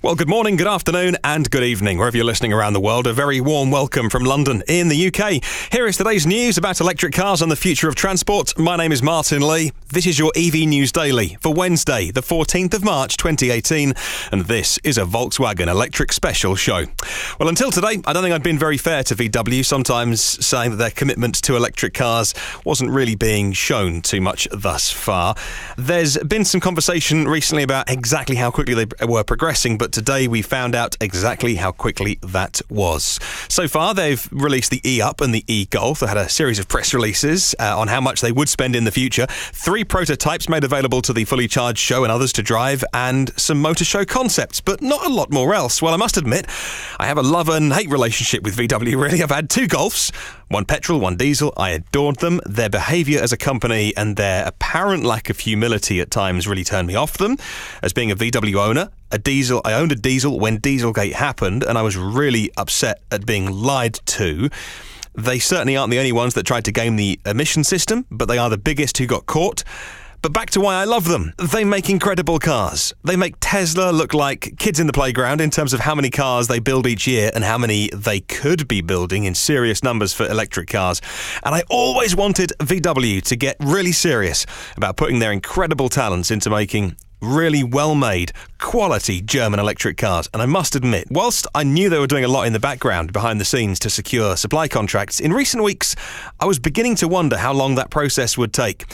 Well, good morning, good afternoon and good evening. Wherever you're listening around the world, a very warm welcome from London in the UK. Here is today's news about electric cars and the future of transport. My name is Martin Lee. This is your EV News Daily for Wednesday, the 14th of March 2018. And this is a Volkswagen electric special show. Well, until today, I don't think I'd been very fair to VW, sometimes saying that their commitment to electric cars wasn't really being shown too much thus far. There's been some conversation recently about exactly how quickly they were progressing, but today we found out exactly how quickly that was. So far, they've released the e-up and the eGolf. They had a series of press releases on how much they would spend in the future. 3 prototypes made available to the fully charged show and others to drive, and some motor show concepts, but not a lot more else. Well, I must admit, I have a love and hate relationship with VW, really. I've had 2 Golfs, one petrol, one diesel. I adored them. Their behaviour as a company and their apparent lack of humility at times really turned me off them. As being a VW owner, I owned a diesel when Dieselgate happened, and I was really upset at being lied to. They certainly aren't the only ones that tried to game the emission system, but they are the biggest who got caught. But back to why I love them. They make incredible cars. They make Tesla look like kids in the playground in terms of how many cars they build each year and how many they could be building in serious numbers for electric cars. And I always wanted VW to get really serious about putting their incredible talents into making really well-made, quality German electric cars. And I must admit, whilst I knew they were doing a lot in the background behind the scenes to secure supply contracts, in recent weeks I was beginning to wonder how long that process would take.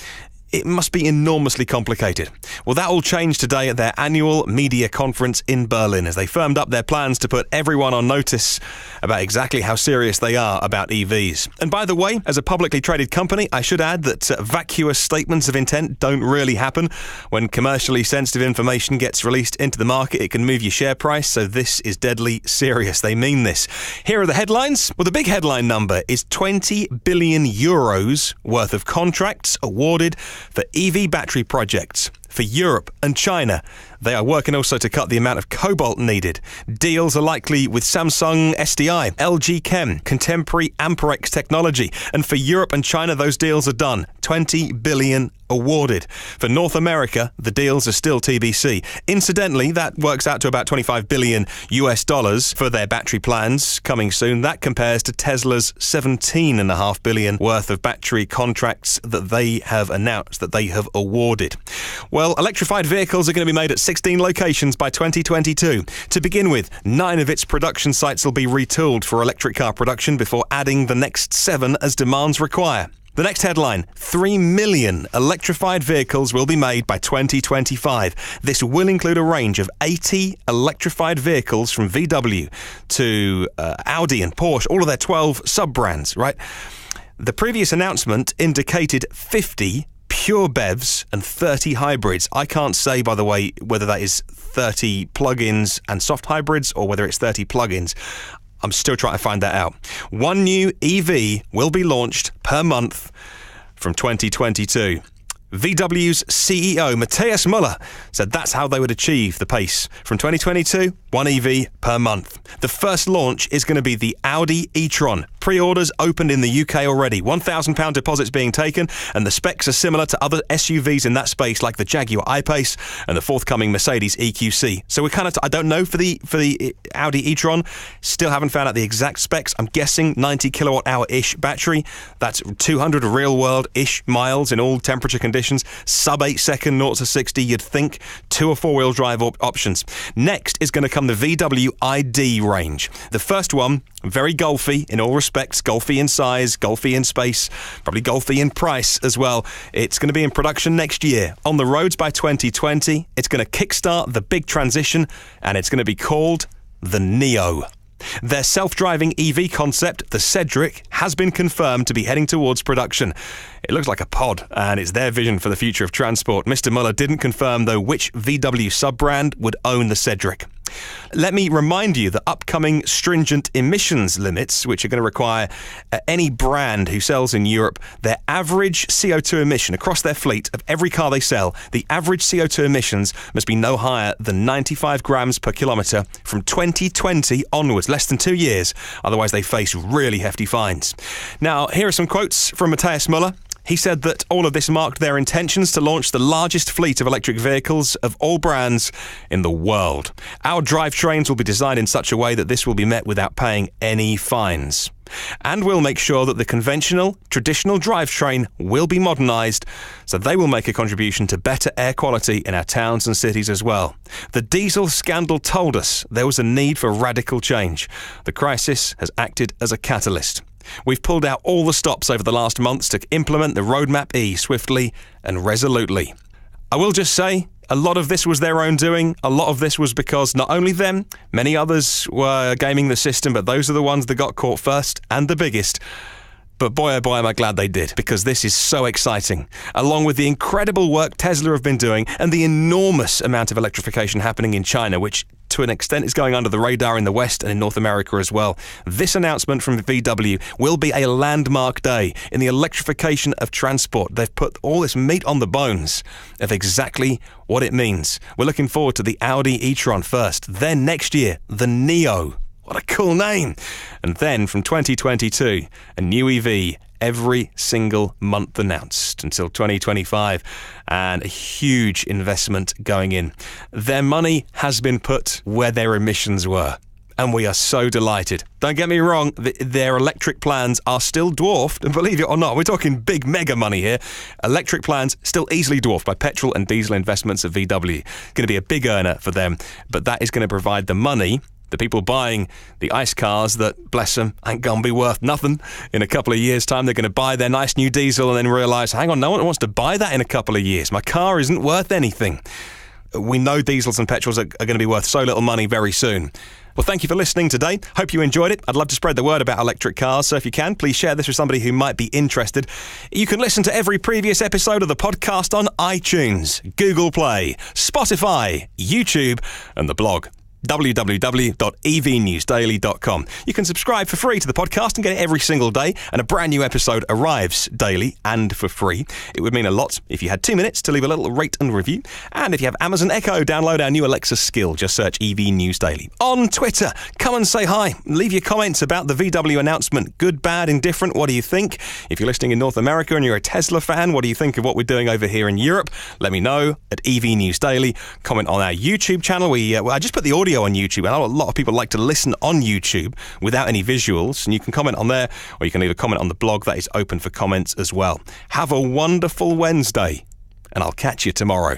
It must be enormously complicated. Well, that all changed today at their annual media conference in Berlin as they firmed up their plans to put everyone on notice about exactly how serious they are about EVs. And by the way, as a publicly traded company, I should add that vacuous statements of intent don't really happen. When commercially sensitive information gets released into the market, it can move your share price, so this is deadly serious. They mean this. Here are the headlines. Well, the big headline number is 20 billion euros worth of contracts awarded for EV battery projects for Europe and China. They are working also to cut the amount of cobalt needed. Deals are likely with Samsung SDI, LG Chem, Contemporary Amperex Technology. And for Europe and China, those deals are done. 20 billion awarded. For North America, the deals are still TBC. Incidentally, that works out to about 25 billion US dollars for their battery plans coming soon. That compares to Tesla's 17.5 billion worth of battery contracts that they have announced, that they have awarded. Well, electrified vehicles are going to be made at 16 locations by 2022. To begin with, 9 of its production sites will be retooled for electric car production before adding the next 7 as demands require. The next headline, 3 million electrified vehicles will be made by 2025. This will include a range of 80 electrified vehicles from VW to Audi and Porsche, all of their 12 sub-brands, right? The previous announcement indicated 50 pure BEVs and 30 hybrids. I can't say, by the way, whether that is 30 plug-ins and soft hybrids or whether it's 30 plug-ins. I'm still trying to find that out. 1 new EV will be launched per month from 2022. VW's CEO, Matthias Müller, said that's how they would achieve the pace. From 2022, 1 EV per month. The first launch is going to be the Audi e-tron. Pre-orders opened in the UK already. £1,000 deposits being taken, and the specs are similar to other SUVs in that space, like the Jaguar I-Pace and the forthcoming Mercedes EQC. So we're kind of, I don't know for the Audi e-tron. Still haven't found out the exact specs. I'm guessing 90 kilowatt hour-ish battery. That's 200 real-world-ish miles in all temperature conditions. Sub 8 second 0 to 60, you'd think. 2 or 4-wheel drive options. Next is going to come the VW ID range. The first one, very golfy in all respects, golfy in size, golfy in space, probably golfy in price as well. It's going to be in production next year. On the roads by 2020, it's going to kickstart the big transition, and it's going to be called the Neo. Their self-driving EV concept, the Cedric, has been confirmed to be heading towards production. It looks like a pod, and it's their vision for the future of transport. Mr. Müller didn't confirm, though, which VW sub-brand would own the Cedric. Let me remind you that upcoming stringent emissions limits, which are going to require any brand who sells in Europe, their average CO2 emission across their fleet of every car they sell, the average CO2 emissions must be no higher than 95 grams per kilometre from 2020 onwards, less than 2 years. Otherwise, they face really hefty fines. Now, here are some quotes from Matthias Müller. He said that all of this marked their intentions to launch the largest fleet of electric vehicles of all brands in the world. Our drivetrains will be designed in such a way that this will be met without paying any fines. And we'll make sure that the conventional, traditional drivetrain will be modernised, so they will make a contribution to better air quality in our towns and cities as well. The diesel scandal told us there was a need for radical change. The crisis has acted as a catalyst. We've pulled out all the stops over the last months to implement the Roadmap E swiftly and resolutely. I will just say, a lot of this was their own doing. A lot of this was because not only them, many others were gaming the system, but those are the ones that got caught first and the biggest. But boy, oh boy, am I glad they did, because this is so exciting. Along with the incredible work Tesla have been doing and the enormous amount of electrification happening in China, which to an extent is going under the radar in the West and in North America as well. This announcement from VW will be a landmark day in the electrification of transport. They've put all this meat on the bones of exactly what it means. We're looking forward to the Audi e-tron first, then next year, the Neo. What a cool name. And then from 2022, a new EV every single month announced until 2025, and a huge investment going in. Their money has been put where their emissions were, and we are so delighted. Don't get me wrong, their electric plans are still dwarfed, and believe it or not, we're talking big mega money here. Electric plans still easily dwarfed by petrol and diesel investments at VW. Going to be a big earner for them, but that is going to provide the money. The people buying the ICE cars that, bless them, ain't going to be worth nothing. In a couple of years' time, they're going to buy their nice new diesel and then realise, hang on, no one wants to buy that in a couple of years. My car isn't worth anything. We know diesels and petrols are going to be worth so little money very soon. Well, thank you for listening today. Hope you enjoyed it. I'd love to spread the word about electric cars, so if you can, please share this with somebody who might be interested. You can listen to every previous episode of the podcast on iTunes, Google Play, Spotify, YouTube, and the blog. www.evnewsdaily.com. You can subscribe for free to the podcast and get it every single day, and a brand new episode arrives daily and for free. It would mean a lot if you had 2 minutes to leave a little rate and review. And if you have Amazon Echo, download our new Alexa skill. Just search EV News Daily. On Twitter, come and say hi. Leave your comments about the VW announcement. Good, bad, indifferent. What do you think? If you're listening in North America and you're a Tesla fan, what do you think of what we're doing over here in Europe? Let me know at EV News Daily. Comment on our YouTube channel. I just put the audio on YouTube. I know a lot of people like to listen on YouTube without any visuals, and you can comment on there, or you can leave a comment on the blog that is open for comments as well. Have a wonderful Wednesday, and I'll catch you tomorrow.